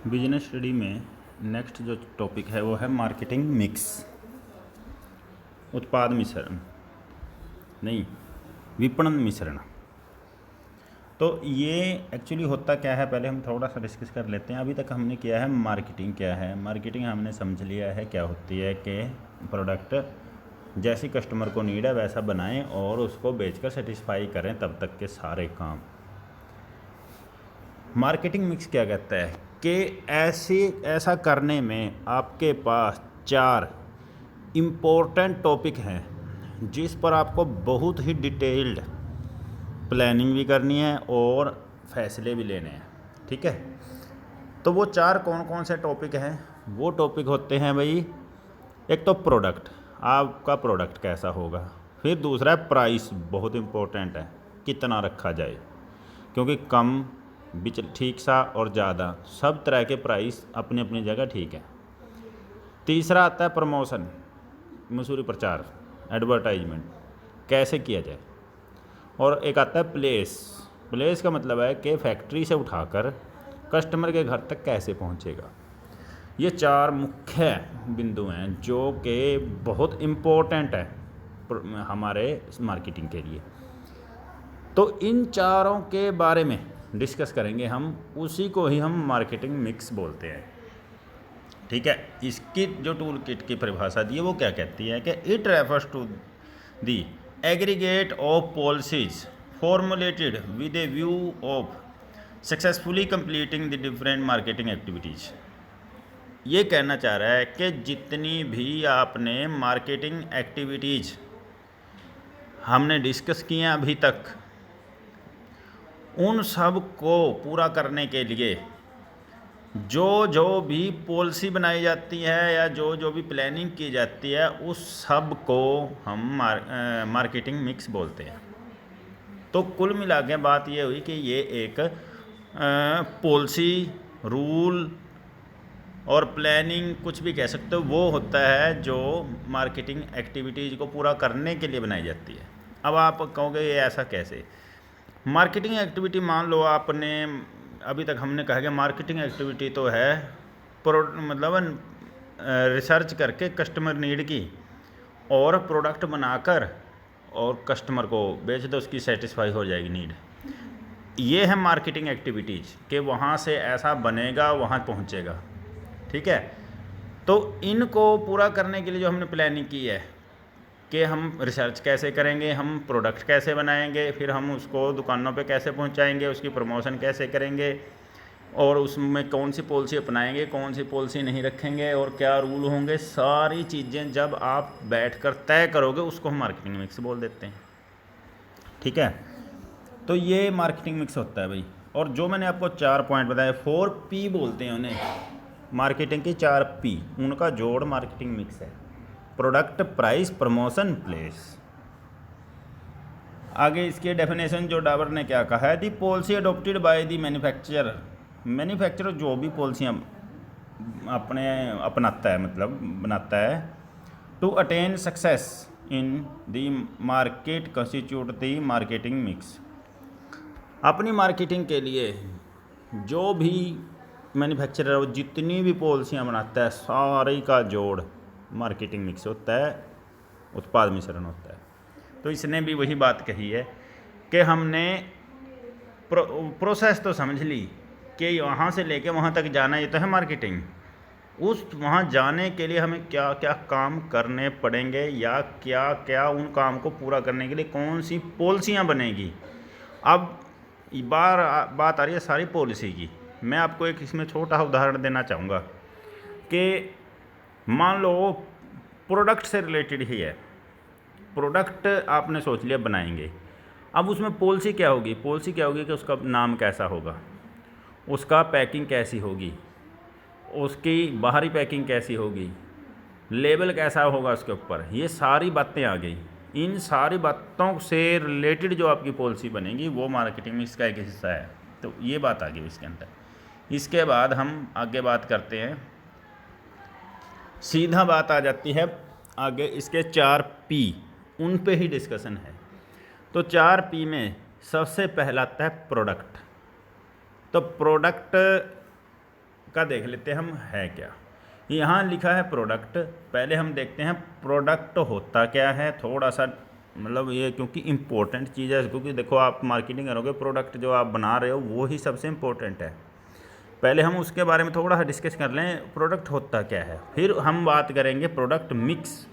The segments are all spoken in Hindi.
बिजनेस स्टडी में नेक्स्ट जो टॉपिक है वो है मार्केटिंग मिक्स, उत्पाद मिश्रण नहीं, विपणन मिश्रण। तो ये एक्चुअली होता क्या है, पहले हम थोड़ा सा डिस्कस कर लेते हैं। अभी तक हमने किया है मार्केटिंग क्या है। मार्केटिंग हमने समझ लिया है क्या होती है कि प्रोडक्ट जैसी कस्टमर को नीड है वैसा बनाएं और उसको बेचकर सेटिस्फाई करें, तब तक के सारे काम। मार्केटिंग मिक्स क्या कहता है कि ऐसा करने में आपके पास 4 इम्पोर्टेंट टॉपिक हैं जिस पर आपको बहुत ही डिटेल्ड प्लानिंग भी करनी है और फैसले भी लेने हैं। ठीक है, तो वो 4 कौन कौन से टॉपिक हैं? वो टॉपिक होते हैं भाई, एक तो प्रोडक्ट, आपका प्रोडक्ट कैसा होगा। फिर दूसरा है प्राइस, बहुत इम्पोर्टेंट है, कितना रखा जाए, क्योंकि कम बिच ठीक सा और ज़्यादा सब तरह के प्राइस अपनी अपनी जगह ठीक है। तीसरा आता है प्रमोशन, मशहूरी प्रचार, एडवर्टाइजमेंट कैसे किया जाए। और एक आता है प्लेस। प्लेस का मतलब है कि फैक्ट्री से उठाकर कस्टमर के घर तक कैसे पहुंचेगा। ये 4 मुख्य बिंदु हैं जो कि बहुत इम्पोर्टेंट है हमारे मार्केटिंग के लिए। तो इन चारों के बारे में डिस्कस करेंगे हम, उसी को ही हम मार्केटिंग मिक्स बोलते हैं। ठीक है, इसकी जो टूल किट की परिभाषा दी है वो क्या कहती है कि it refers to the aggregate of policies formulated with a view of successfully completing the different marketing activities. ये कहना चाह रहा है कि जितनी भी आपने मार्केटिंग एक्टिविटीज़ हमने डिस्कस किए हैं अभी तक, उन सब को पूरा करने के लिए जो जो भी पॉलिसी बनाई जाती है या जो जो भी प्लानिंग की जाती है, उस सब को हम मार्केटिंग मिक्स बोलते हैं। तो कुल मिला के बात ये हुई कि ये एक पॉलिसी, रूल और प्लानिंग, कुछ भी कह सकते हो, वो होता है जो मार्केटिंग एक्टिविटीज़ को पूरा करने के लिए बनाई जाती है। अब आप कहोगे ये ऐसा कैसे? मार्केटिंग एक्टिविटी, मान लो आपने अभी तक हमने कहा कि मार्केटिंग एक्टिविटी तो है मतलब रिसर्च करके कस्टमर नीड की और प्रोडक्ट बनाकर और कस्टमर को बेच दो, उसकी सेटिस्फाई हो जाएगी नीड। ये है मार्केटिंग एक्टिविटीज़ कि वहाँ से ऐसा बनेगा, वहाँ पहुँचेगा। ठीक है, तो इनको पूरा करने के लिए जो हमने प्लानिंग की है कि हम रिसर्च कैसे करेंगे, हम प्रोडक्ट कैसे बनाएंगे, फिर हम उसको दुकानों पे कैसे पहुंचाएंगे, उसकी प्रमोशन कैसे करेंगे और उसमें कौन सी पॉलिसी अपनाएंगे, कौन सी पॉलिसी नहीं रखेंगे और क्या रूल होंगे, सारी चीज़ें जब आप बैठकर तय करोगे उसको हम मार्केटिंग मिक्स बोल देते हैं। ठीक है, तो ये मार्केटिंग मिक्स होता है भाई। और जो मैंने आपको 4 पॉइंट बताए, 4P बोलते हैं उन्हें, मार्केटिंग की 4P, उनका जोड़ मार्केटिंग मिक्स है। Product, price, promotion, place. आगे इसके डेफिनेशन जो डाबर ने क्या कहा है, the policy adopted by the manufacturer. Manufacturer जो भी पॉलिसियाँ अपनाता है, मतलब बनाता है, to attain success in the market constitute the marketing mix. अपनी मार्केटिंग के लिए जो भी मैन्युफैक्चरर वो जितनी भी पॉलिसियाँ बनाता है, सारी का जोड़ मार्केटिंग मिक्स होता है, उत्पाद मिश्रण होता है। तो इसने भी वही बात कही है कि हमने प्रोसेस तो समझ ली कि वहाँ से लेके वहाँ तक जाना, ये तो है मार्केटिंग। उस वहाँ जाने के लिए हमें क्या क्या काम करने पड़ेंगे या क्या क्या उन काम को पूरा करने के लिए कौन सी पॉलिसियाँ बनेगी। अब बात आ रही है सारी पॉलिसी की। मैं आपको एक इसमें छोटा उदाहरण देना चाहूँगा कि मान लो प्रोडक्ट से रिलेटेड ही है। प्रोडक्ट आपने सोच लिया बनाएंगे, अब उसमें पॉलिसी क्या होगी? पॉलिसी क्या होगी कि उसका नाम कैसा होगा, उसका पैकिंग कैसी होगी, उसकी बाहरी पैकिंग कैसी होगी, लेबल कैसा होगा उसके ऊपर, ये सारी बातें आ गई। इन सारी बातों से रिलेटेड जो आपकी पॉलिसी बनेगी वो मार्केटिंग मिक्स का एक हिस्सा है। तो ये बात आ गई इसके अंदर। इसके बाद हम आगे बात करते हैं, सीधा बात आ जाती है आगे इसके 4P, उन पे ही डिस्कशन है। तो 4P में सबसे पहला आता है प्रोडक्ट। तो प्रोडक्ट का देख लेते हैं हम है क्या। यहाँ लिखा है प्रोडक्ट। पहले हम देखते हैं प्रोडक्ट होता क्या है, थोड़ा सा मतलब ये क्योंकि इम्पोर्टेंट चीज़ है, क्योंकि देखो आप मार्केटिंग करोगे, प्रोडक्ट जो आप बना रहे हो वो ही सबसे इम्पोर्टेंट है। पहले हम उसके बारे में थोड़ा सा डिस्कस कर लें, प्रोडक्ट होता क्या है, फिर हम बात करेंगे प्रोडक्ट मिक्स,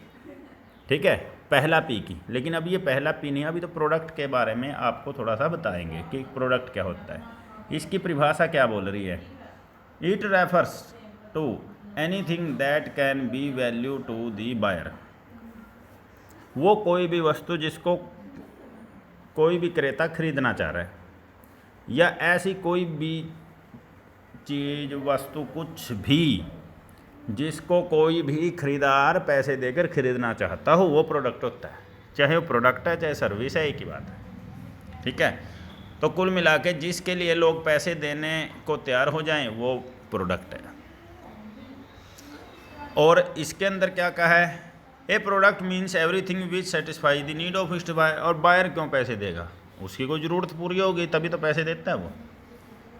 ठीक है, पहला पी की। लेकिन अब ये पहला पी नहीं, अभी तो प्रोडक्ट के बारे में आपको थोड़ा सा बताएंगे कि प्रोडक्ट क्या होता है। इसकी परिभाषा क्या बोल रही है, it refers to anything that can be value to the buyer. वो कोई भी वस्तु जिसको कोई भी क्रेता खरीदना चाह रहा है, या ऐसी कोई भी चीज़ वस्तु कुछ भी जिसको कोई भी खरीदार पैसे देकर खरीदना चाहता हो, वो प्रोडक्ट होता है। चाहे वो प्रोडक्ट है चाहे सर्विस है, एक ही बात है, ठीक है। तो कुल मिला के जिसके लिए लोग पैसे देने को तैयार हो जाएं वो प्रोडक्ट है। और इसके अंदर क्या कहा है, a product means everything which satisfy the need of इस्ट बायर। और बायर क्यों पैसे देगा, उसकी कोई ज़रूरत पूरी होगी तभी तो पैसे देता है वो।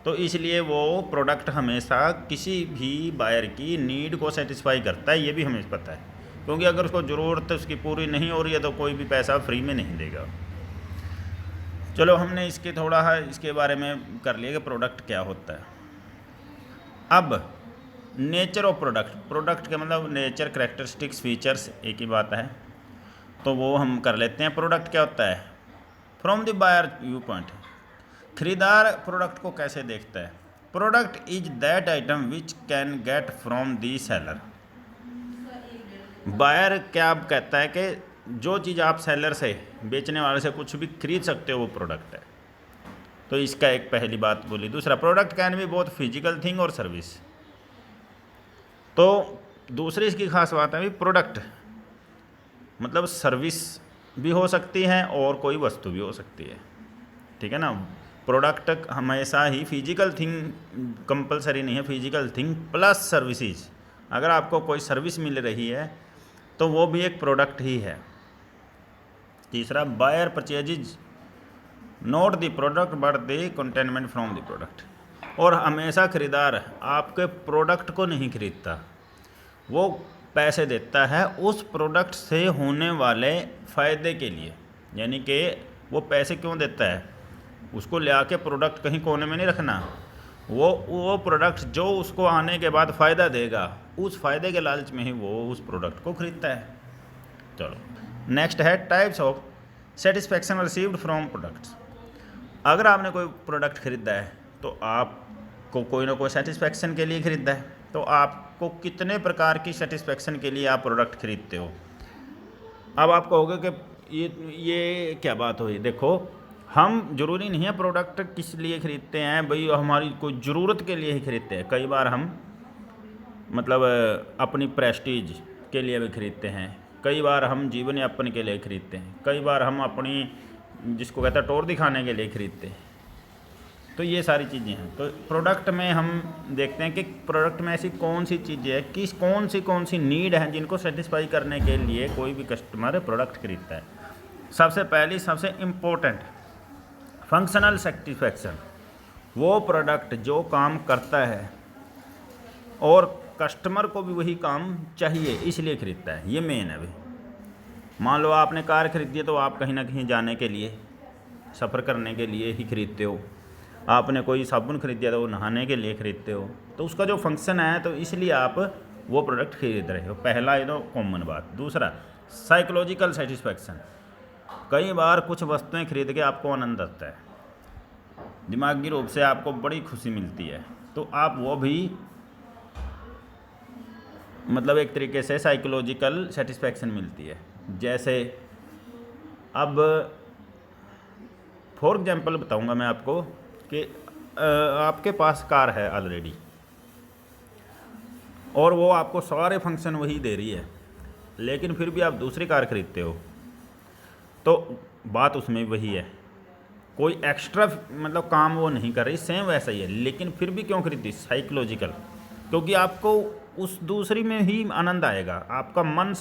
तो इसलिए वो प्रोडक्ट हमेशा किसी भी बायर की नीड को सेटिस्फाई करता है, ये भी हमें पता है, क्योंकि अगर उसको ज़रूरत उसकी पूरी नहीं हो रही है तो कोई भी पैसा फ्री में नहीं देगा। चलो हमने इसके थोड़ा इसके बारे में कर लिया कि प्रोडक्ट क्या होता है। अब नेचर ऑफ प्रोडक्ट, प्रोडक्ट के मतलब नेचर, करैक्टरिस्टिक्स, फीचर्स एक ही बात है, तो वो हम कर लेते हैं। प्रोडक्ट क्या होता है from the buyer view point, खरीदार प्रोडक्ट को कैसे देखता है। Product is that item which can get from the seller. Buyer क्या कहता है कि जो चीज़ आप सेलर से, बेचने वाले से कुछ भी खरीद सकते हो वो प्रोडक्ट है। तो इसका एक पहली बात बोली। दूसरा, product can be both physical thing और सर्विस। तो दूसरी इसकी खास बात है भी, प्रोडक्ट मतलब सर्विस भी हो सकती है और कोई वस्तु भी हो सकती है, ठीक है ना। प्रोडक्ट हमेशा ही फिजिकल थिंग कंपलसरी नहीं है, फिजिकल थिंग प्लस सर्विसेज। अगर आपको कोई सर्विस मिल रही है तो वो भी एक प्रोडक्ट ही है। तीसरा, buyer purchases not the product but the contentment from the product. और हमेशा खरीदार आपके प्रोडक्ट को नहीं खरीदता, वो पैसे देता है उस प्रोडक्ट से होने वाले फ़ायदे के लिए। यानी कि वो पैसे क्यों देता है, उसको ले आके प्रोडक्ट कहीं कोने में नहीं रखना, वो प्रोडक्ट जो उसको आने के बाद फ़ायदा देगा, उस फ़ायदे के लालच में ही वो उस प्रोडक्ट को खरीदता है। चलो नेक्स्ट है types of satisfaction received from products. अगर आपने कोई प्रोडक्ट खरीदा है तो आपको कोई ना कोई सेटिस्फैक्शन के लिए खरीदा है, तो आपको कितने प्रकार की सेटिस्फैक्शन के लिए आप प्रोडक्ट खरीदते हो। अब आप कहोगे कि ये क्या बात हुई। देखो, हम ज़रूरी नहीं है प्रोडक्ट किस लिए ख़रीदते हैं भाई, हमारी कोई ज़रूरत के लिए ही खरीदते हैं। कई बार हम मतलब अपनी प्रेस्टीज के लिए भी खरीदते हैं, कई बार हम जीवन यापन के लिए खरीदते हैं, कई बार हम अपनी जिसको कहता है टोर दिखाने के लिए खरीदते हैं। तो ये सारी चीज़ें हैं। तो प्रोडक्ट में हम देखते हैं कि प्रोडक्ट में ऐसी कौन सी चीज़ें हैं, कौन सी नीड है जिनको सेटिस्फाई करने के लिए कोई भी कस्टमर प्रोडक्ट खरीदता है। सबसे पहली, सबसे इम्पोर्टेंट, फंक्शनल सेटिस्फैक्शन। वो प्रोडक्ट जो काम करता है और कस्टमर को भी वही काम चाहिए इसलिए खरीदता है, ये मेन है भाई। मान लो आपने कार खरीदी है तो आप कहीं ना कहीं जाने के लिए, सफ़र करने के लिए ही खरीदते हो। आपने कोई साबुन खरीद दिया तो वो नहाने के लिए खरीदते हो, तो उसका जो फंक्शन है तो इसलिए आप वो प्रोडक्ट खरीद रहे हो। पहला ये तो कॉमन बात। दूसरा, साइकोलॉजिकल सेटिस्फैक्शन। कई बार कुछ वस्तुएं खरीद के आपको आनंद आता है, दिमागी रूप से आपको बड़ी खुशी मिलती है, तो आप वो भी मतलब एक तरीके से साइकोलॉजिकल सेटिस्फैक्शन मिलती है। जैसे अब फॉर एग्जांपल बताऊंगा मैं आपको कि आपके पास कार है ऑलरेडी और वो आपको सारे फंक्शन वही दे रही है, लेकिन फिर भी आप दूसरी कार खरीदते हो, तो बात उसमें वही है, कोई एक्स्ट्रा मतलब काम वो नहीं कर रही, सेम वैसा ही है, लेकिन फिर भी क्यों खरीदी, साइकोलॉजिकल, क्योंकि आपको उस दूसरी में ही आनंद आएगा, आपका मन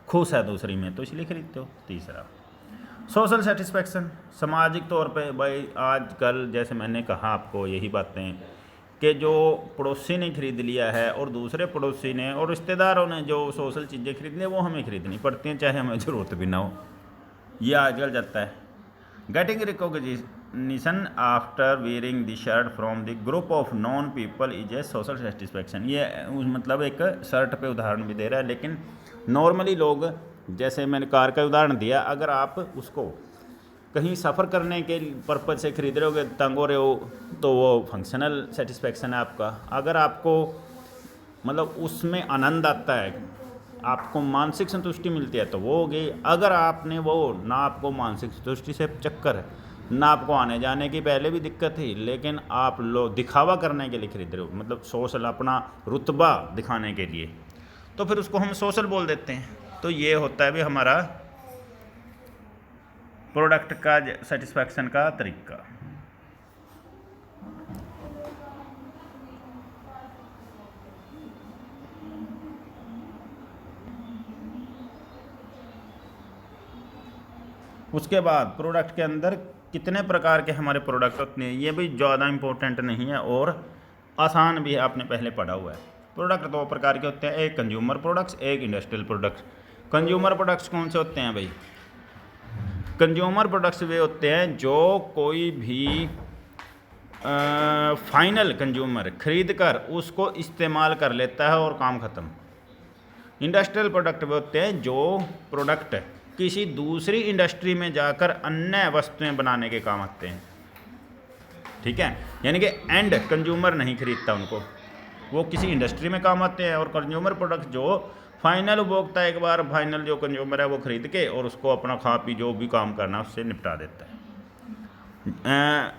खुश है दूसरी में, तो इसलिए खरीदते हो। तीसरा, सोशल सेटिस्फैक्शन। सामाजिक तौर पे भाई आजकल जैसे मैंने कहा आपको यही बातें कि जो पड़ोसी ने ख़रीद लिया है और दूसरे पड़ोसी ने और रिश्तेदारों ने जो सोशल चीज़ें खरीद ली वो हमें ख़रीदनी पड़ती हैं, चाहे हमें ज़रूरत भी ना हो। ये आजकल जाता है। Getting recognition after wearing the shirt from the group of non people is a social satisfaction. ये मतलब एक शर्ट पे उदाहरण भी दे रहा है, लेकिन नॉर्मली लोग, जैसे मैंने कार का उदाहरण दिया, अगर आप उसको कहीं सफ़र करने के पर्पज़ से खरीद रहे हो, तंग हो रहे हो, तो वो फंक्शनल सेटिस्फैक्शन है आपका। अगर आपको मतलब उसमें आनंद आता है, आपको मानसिक संतुष्टि मिलती है, तो वो हो गई। अगर आपने वो ना आपको मानसिक संतुष्टि से चक्कर है, ना आपको आने जाने की पहले भी दिक्कत थी, लेकिन आप लोग दिखावा करने के लिए खरीद रहे हो, मतलब सोशल, अपना रुतबा दिखाने के लिए, तो फिर उसको हम सोशल बोल देते हैं। तो ये होता है भी हमारा प्रोडक्ट का सेटिस्फैक्शन का तरीका। उसके बाद प्रोडक्ट के अंदर कितने प्रकार के हमारे प्रोडक्ट होते हैं, ये भी ज़्यादा इम्पोर्टेंट नहीं है और आसान भी है, आपने पहले पढ़ा हुआ है। प्रोडक्ट दो प्रकार के होते हैं, एक कंज्यूमर प्रोडक्ट्स, एक इंडस्ट्रियल प्रोडक्ट्स। कंज्यूमर प्रोडक्ट्स कौन से होते हैं भाई? कंज्यूमर प्रोडक्ट्स वे होते हैं जो कोई भी फाइनल कंज्यूमर खरीद कर उसको इस्तेमाल कर लेता है और काम ख़त्म। इंडस्ट्रियल प्रोडक्ट वे होते हैं जो प्रोडक्ट किसी दूसरी इंडस्ट्री में जाकर अन्य वस्तुएं बनाने के काम आते हैं। ठीक है, यानी कि एंड कंज्यूमर नहीं खरीदता उनको, वो किसी इंडस्ट्री में काम आते हैं। और कंज्यूमर प्रोडक्ट जो फाइनल उपभोक्ता एक बार फाइनल जो कंज्यूमर है वो खरीद के और उसको अपना खा पी जो भी काम करना उससे निपटा देता है।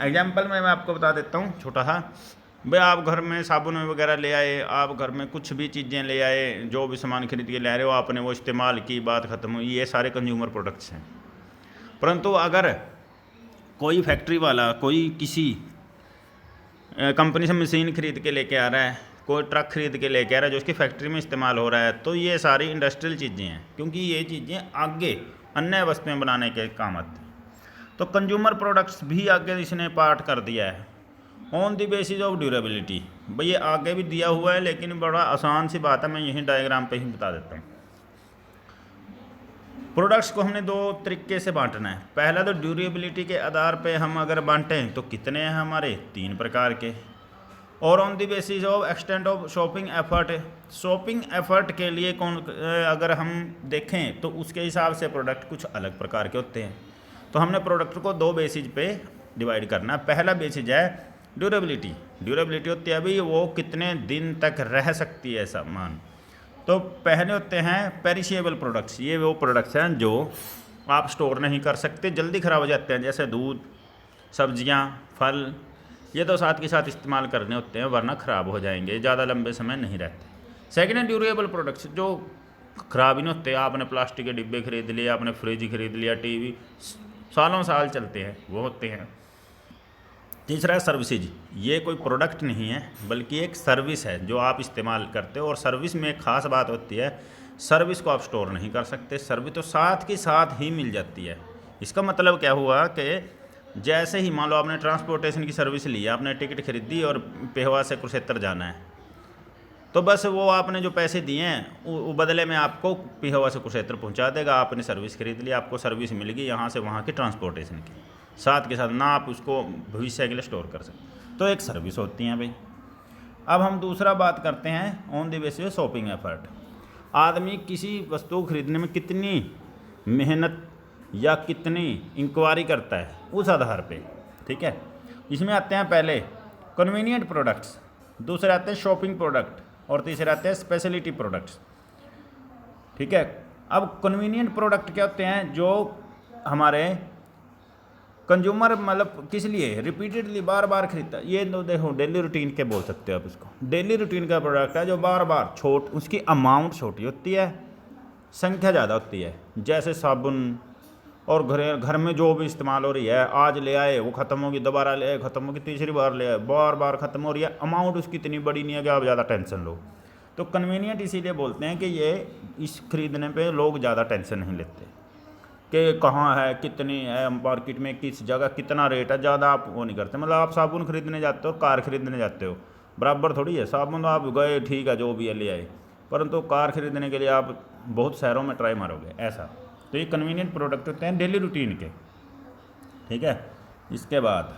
एग्जाम्पल में मैं आपको बता देता हूँ छोटा सा। भाई आप घर में साबुन वगैरह ले आए, आप घर में कुछ भी चीज़ें ले आए, जो भी सामान खरीद के ले आ रहे हो, आपने वो इस्तेमाल की, बात ख़त्म हुई, ये सारे कंज्यूमर प्रोडक्ट्स हैं। परंतु अगर कोई फैक्ट्री वाला कोई किसी कंपनी से मशीन खरीद के लेके आ रहा है, कोई ट्रक खरीद के लेके आ रहा है जो उसकी फैक्ट्री में इस्तेमाल हो रहा है, तो ये सारी इंडस्ट्रियल चीज़ें हैं, क्योंकि ये चीज़ें आगे अन्य वस्तुएं बनाने के काम आती हैं। तो कंज्यूमर प्रोडक्ट्स भी आगे इसने पार्ट कर दिया है on the basis of durability. भाई ये आगे भी दिया हुआ है, लेकिन बड़ा आसान सी बात है, मैं यहीं डायग्राम पे ही बता देता हूँ। प्रोडक्ट्स को हमने दो तरीके से बांटना है। पहला तो ड्यूरेबिलिटी के आधार पे हम अगर बांटें तो कितने हैं हमारे? 3 प्रकार के। और on the basis of extent of shopping effort, shopping effort के लिए कौन अगर हम देखें तो उसके हिसाब से प्रोडक्ट कुछ अलग प्रकार के होते हैं। तो हमने प्रोडक्ट को 2 बेसिस पे डिवाइड करना है। पहला बेसिस है ड्यूरेबिलिटी। ड्यूरेबिलिटी होती है भाई वो कितने दिन तक रह सकती है सामान। तो पहले होते हैं पेरिशेबल प्रोडक्ट्स। ये वो प्रोडक्ट्स हैं जो आप स्टोर नहीं कर सकते, जल्दी ख़राब हो जाते हैं, जैसे दूध, सब्जियां, फल। ये तो साथ के साथ इस्तेमाल करने होते हैं वरना ख़राब हो जाएंगे, ज़्यादा लंबे समय नहीं रहते। सेकेंड है ड्यूरेबल प्रोडक्ट्स, जो ख़राब ही नहीं होते। आपने प्लास्टिक के डिब्बे खरीद लिए, आपने फ्रिज खरीद लिया, टीवी सालों साल चलते हैं, वो होते हैं। तीसरा है सर्विसेज। ये कोई प्रोडक्ट नहीं है बल्कि एक सर्विस है जो आप इस्तेमाल करते हो, और सर्विस में एक ख़ास बात होती है, सर्विस को आप स्टोर नहीं कर सकते, सर्विस तो साथ के साथ ही मिल जाती है। इसका मतलब क्या हुआ कि जैसे ही मान लो आपने ट्रांसपोर्टेशन की सर्विस ली, आपने टिकट खरीदी और पेहवा से कुरुक्षेत्र जाना है, तो बस वो आपने जो पैसे दिए हैं वो बदले में आपको पेहवा से कुरुक्षेत्र पहुंचा देगा। आपने सर्विस खरीद ली, आपको सर्विस मिल गई यहाँ से वहाँ की ट्रांसपोर्टेशन की, साथ के साथ ना आप उसको भविष्य के लिए स्टोर कर सकते। तो एक सर्विस होती हैं भाई। अब हम दूसरा बात करते हैं on the basis shopping effort. आदमी किसी वस्तु को खरीदने में कितनी मेहनत या कितनी इंक्वायरी करता है उस आधार पे। ठीक है, इसमें आते हैं पहले कन्वीनियंट प्रोडक्ट्स, दूसरे आते हैं शॉपिंग प्रोडक्ट, और तीसरे आते हैं स्पेशलिटी प्रोडक्ट्स। ठीक है, अब कन्वीनियंट प्रोडक्ट क्या होते हैं? जो हमारे कंज्यूमर मतलब किस लिए रिपीटेडली बार बार खरीदता है। ये देखो डेली रूटीन के बोल सकते हो आप इसको। डेली रूटीन का प्रोडक्ट है जो बार बार उसकी अमाउंट छोटी होती है, संख्या ज़्यादा होती है। जैसे साबुन, और घर में जो भी इस्तेमाल हो रही है, आज ले आए वो ख़त्म होगी, दोबारा ले आए ख़त्म होगी, तीसरी बार ले आए बार बार ख़त्म हो रही है, अमाउंट उसकी इतनी बड़ी नहीं है कि आप ज़्यादा टेंशन लो। तो कन्वीनियंट इसीलिए बोलते हैं कि ये इस खरीदने पे लोग ज़्यादा टेंशन नहीं लेते कि कहाँ है, कितनी है मार्केट में, किस जगह कितना रेट है, ज़्यादा आप वो नहीं करते। मतलब आप साबुन खरीदने जाते हो, कार खरीदने जाते हो, बराबर थोड़ी है। साबुन तो आप गए ठीक है जो भी है ले आए, परंतु कार खरीदने के लिए आप बहुत शहरों में ट्राई मारोगे ऐसा। तो ये कन्वीनियंट प्रोडक्ट होते हैं डेली रूटीन के, ठीक है। इसके बाद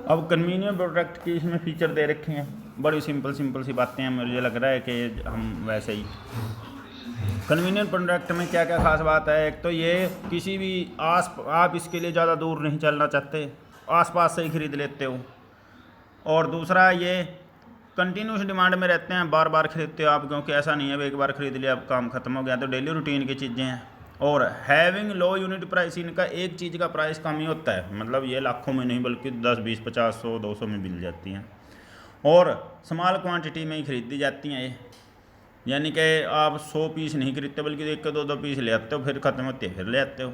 अब कन्वीनियंट प्रोडक्ट की इसमें फीचर दे रखे हैं, बड़ी सिंपल सी बातें हैं, मुझे लग रहा है कि हम वैसे ही। कन्वीनियंट प्रोडक्ट में क्या क्या खास बात है, एक तो ये किसी भी आप इसके लिए ज़्यादा दूर नहीं चलना चाहते, आसपास से ही खरीद लेते हो। और दूसरा ये कंटिन्यूस डिमांड में रहते हैं, बार बार खरीदते हो आप, क्योंकि ऐसा नहीं है एक बार खरीद लिया अब काम खत्म हो गया, तो डेली रूटीन की चीज़ें हैं। और हैविंग लो यूनिट प्राइस, इनका एक चीज़ का प्राइस कम ही होता है, मतलब ये लाखों में नहीं बल्कि 10 20 50 100 200 में मिल जाती हैं। और स्मॉल क्वांटिटी में ही खरीदी जाती हैं ये, यानी कि आप 100 पीस नहीं खरीदते बल्कि 1 2 2 पीस ले आते हो, फिर ख़त्म होती है फिर ले आते हो।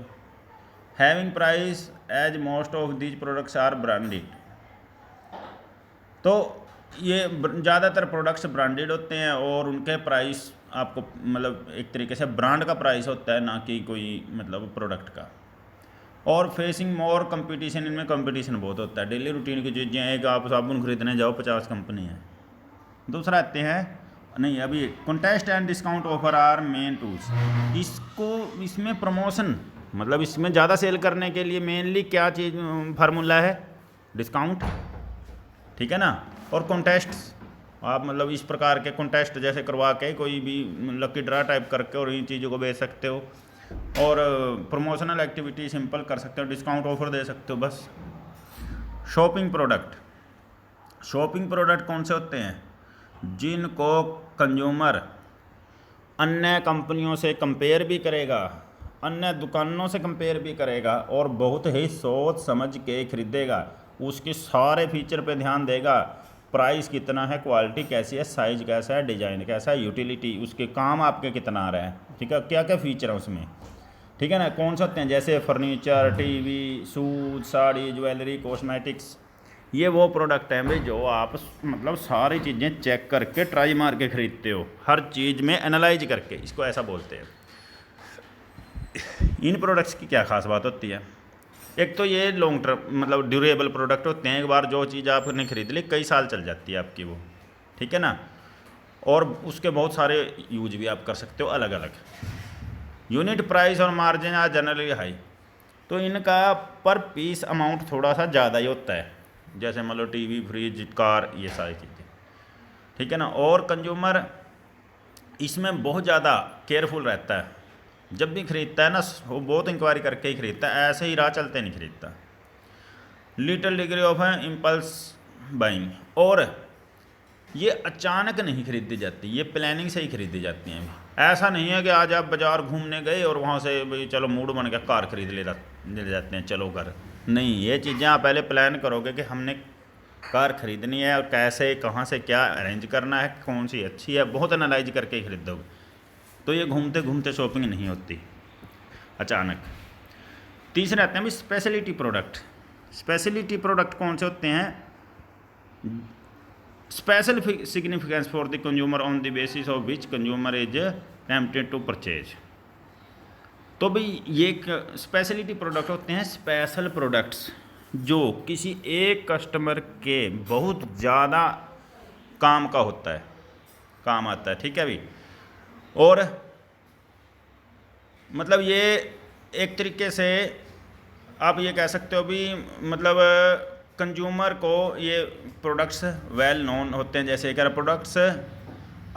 Having price as most of these products are branded, तो ये ज़्यादातर प्रोडक्ट्स ब्रांडेड होते हैं और उनके प्राइस आपको मतलब एक तरीके से ब्रांड का प्राइस होता है, ना कि कोई मतलब प्रोडक्ट का। और फेसिंग मोर कंपटीशन, इनमें कंपटीशन बहुत होता है। डेली रूटीन की चीज़ें, एक आप साबुन खरीदने जाओ 50 कंपनी है। दूसरा आते हैं नहीं अभी contest and discount offer are main tools, इसमें प्रमोशन मतलब इसमें ज़्यादा सेल करने के लिए मेनली क्या चीज़ फार्मूला है, डिस्काउंट, ठीक है ना। और कॉन्टेस्ट, आप मतलब इस प्रकार के कॉन्टेस्ट जैसे करवा के कोई भी लकी ड्रा टाइप करके और इन चीज़ों को बेच सकते हो। और प्रमोशनल एक्टिविटी सिंपल कर सकते हो, डिस्काउंट ऑफर दे सकते हो बस। शॉपिंग प्रोडक्ट कौन से होते हैं, जिनको कंज्यूमर अन्य कंपनियों से कंपेयर भी करेगा, अन्य दुकानों से कंपेयर भी करेगा और बहुत ही सोच समझ के खरीदेगा, उसके सारे फीचर पे ध्यान देगा, प्राइस कितना है, क्वालिटी कैसी है, साइज़ कैसा है, डिज़ाइन कैसा है, यूटिलिटी उसके काम आपके कितना आ रहा है, ठीक है, क्या क्या फीचर है उसमें, ठीक है ना। कौन से होते हैं जैसे furniture, TV, shoes, sari, jewellery, cosmetics, ये वो प्रोडक्ट हैं भाई जो आप मतलब सारी चीज़ें चेक करके ट्राई मार के ख़रीदते हो, हर चीज़ में एनालाइज करके, इसको ऐसा बोलते हैं। इन प्रोडक्ट्स की क्या खास बात होती है, एक तो ये लॉन्ग टर्म मतलब ड्यूरेबल प्रोडक्ट होते हैं, एक बार जो चीज़ आपने खरीद ली कई साल चल जाती है आपकी वो, ठीक है ना। और उसके बहुत सारे यूज भी आप कर सकते हो अलग अलग। यूनिट प्राइस और मार्जिन आर जनरली हाई, तो इनका पर पीस अमाउंट थोड़ा सा ज़्यादा ही होता है, जैसे मतलब टीवी, फ्रिज, कार, ये सारी चीज़ें, ठीक है ना। और कंज्यूमर इसमें बहुत ज़्यादा केयरफुल रहता है, जब भी खरीदता है ना वो बहुत इंक्वायरी करके ही खरीदता है, ऐसे ही राह चलते नहीं खरीदता। Little degree of impulse buying, और ये अचानक नहीं खरीदी जाती, ये प्लानिंग से ही खरीदी जाती हैं। ऐसा नहीं है कि आज आप बाज़ार घूमने गए और वहाँ से भाई चलो मूड बन गया कार खरीद ले जाते हैं चलो घर, नहीं, ये चीज़ें आप पहले प्लान करोगे कि हमने कार खरीदनी है और कैसे कहाँ से क्या अरेंज करना है, कौन सी अच्छी है, बहुत एनालाइज करके ही खरीदोगे। तो ये घूमते घूमते शॉपिंग नहीं होती अचानक। तीसरे आते हैं भी स्पेशलिटी प्रोडक्ट कौन से होते हैं, special significance for the consumer on the basis of which consumer is tempted to purchase. तो भाई ये स्पेशलिटी प्रोडक्ट होते हैं, स्पेशल प्रोडक्ट्स जो किसी एक कस्टमर के बहुत ज़्यादा काम का होता है, काम आता है, ठीक है भाई। और मतलब ये एक तरीके से आप ये कह सकते हो भी मतलब कंज्यूमर को ये प्रोडक्ट्स वेल नोन होते हैं, जैसे कह रहे products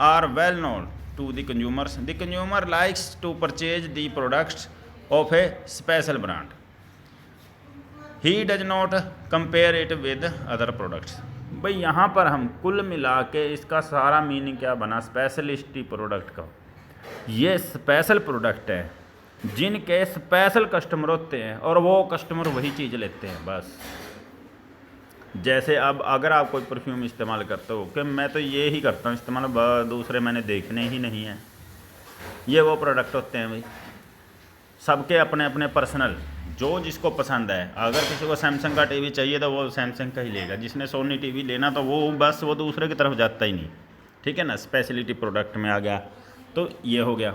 are well known to the consumer likes to purchase the products of a special brand, he does not compare it with other products. भाई यहाँ पर हम कुल मिला के इसका सारा मीनिंग क्या बना स्पेशलिटी प्रोडक्ट का, ये स्पेशल प्रोडक्ट है जिनके स्पेशल कस्टमर होते हैं और वो कस्टमर वही चीज़ लेते हैं बस। जैसे अब अगर आप कोई परफ्यूम इस्तेमाल करते हो कि मैं तो ये ही करता हूँ इस्तेमाल, दूसरे मैंने देखने ही नहीं है, ये वो प्रोडक्ट होते हैं भाई। सबके अपने अपने पर्सनल, जो जिसको पसंद है, अगर किसी को सैमसंग का टीवी चाहिए तो वो सैमसंग का ही लेगा, जिसने सोनी टीवी लेना तो वो बस वो दूसरे की तरफ जाता ही नहीं, ठीक है ना, स्पेशलिटी प्रोडक्ट में आ गया। तो ये हो गया।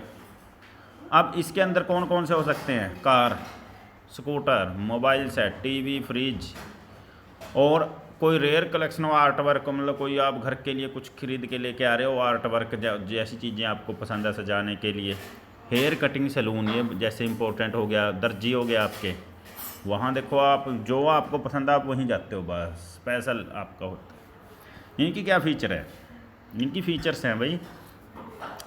अब इसके अंदर कौन कौन से हो सकते हैं, car, scooter, mobile set, TV, fridge, और कोई रेयर कलेक्शन हो आर्ट वर्क, मतलब कोई आप घर के लिए कुछ खरीद के लेके आ रहे हो, आर्ट वर्क जैसी चीज़ें आपको पसंद है सजाने के लिए। हेयर कटिंग सैलून, ये जैसे इंपॉर्टेंट हो गया। दर्जी हो गया आपके, वहाँ देखो आप जो आपको पसंद है आप वहीं जाते हो, बस स्पेशल आपका होता है। इनकी क्या फ़ीचर है, इनकी फ़ीचर्स हैं भाई,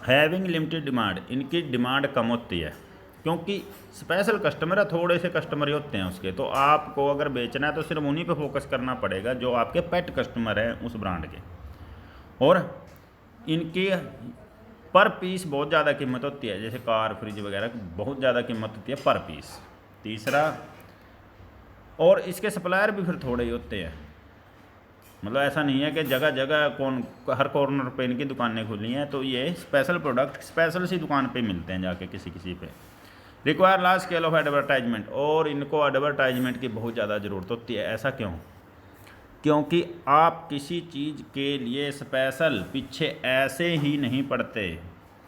हैविंग लिमिटेड डिमांड, इनकी डिमांड कम होती है क्योंकि स्पेशल कस्टमर है, थोड़े से कस्टमर ही होते हैं उसके। तो आपको अगर बेचना है तो सिर्फ उन्हीं पे फोकस करना पड़ेगा जो आपके पेट कस्टमर हैं उस ब्रांड के। और इनकी पर पीस बहुत ज़्यादा कीमत होती है, जैसे कार, फ्रिज वगैरह बहुत ज़्यादा कीमत होती है पर पीस। तीसरा, और इसके सप्लायर भी फिर थोड़े ही होते हैं, मतलब ऐसा नहीं है कि जगह जगह हर कॉर्नर पे इनकी दुकानें खुली हैं। तो ये स्पेशल प्रोडक्ट स्पेशल सी दुकान पे मिलते हैं जाके किसी किसी पे। Require large scale of advertisement, और इनको एडवर्टाइजमेंट की बहुत ज़्यादा ज़रूरत होती है। ऐसा क्यों, क्योंकि आप किसी चीज़ के लिए स्पेशल पीछे ऐसे ही नहीं पड़ते।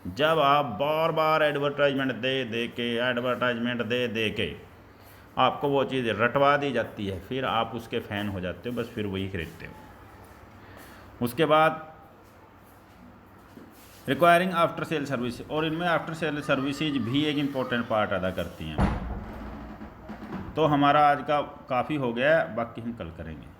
जब आप बार बार एडवर्टाइजमेंट दे दे के आपको वो चीज़ रटवा दी जाती है, फिर आप उसके फ़ैन हो जाते हो, बस फिर वही खरीदते हो। उसके बाद रिक्वायरिंग आफ्टर सेल सर्विस, और इनमें आफ्टर सेल सर्विसेज भी एक इम्पोर्टेंट पार्ट अदा करती हैं। तो हमारा आज का काफ़ी हो गया है, बाकी हम कल करेंगे।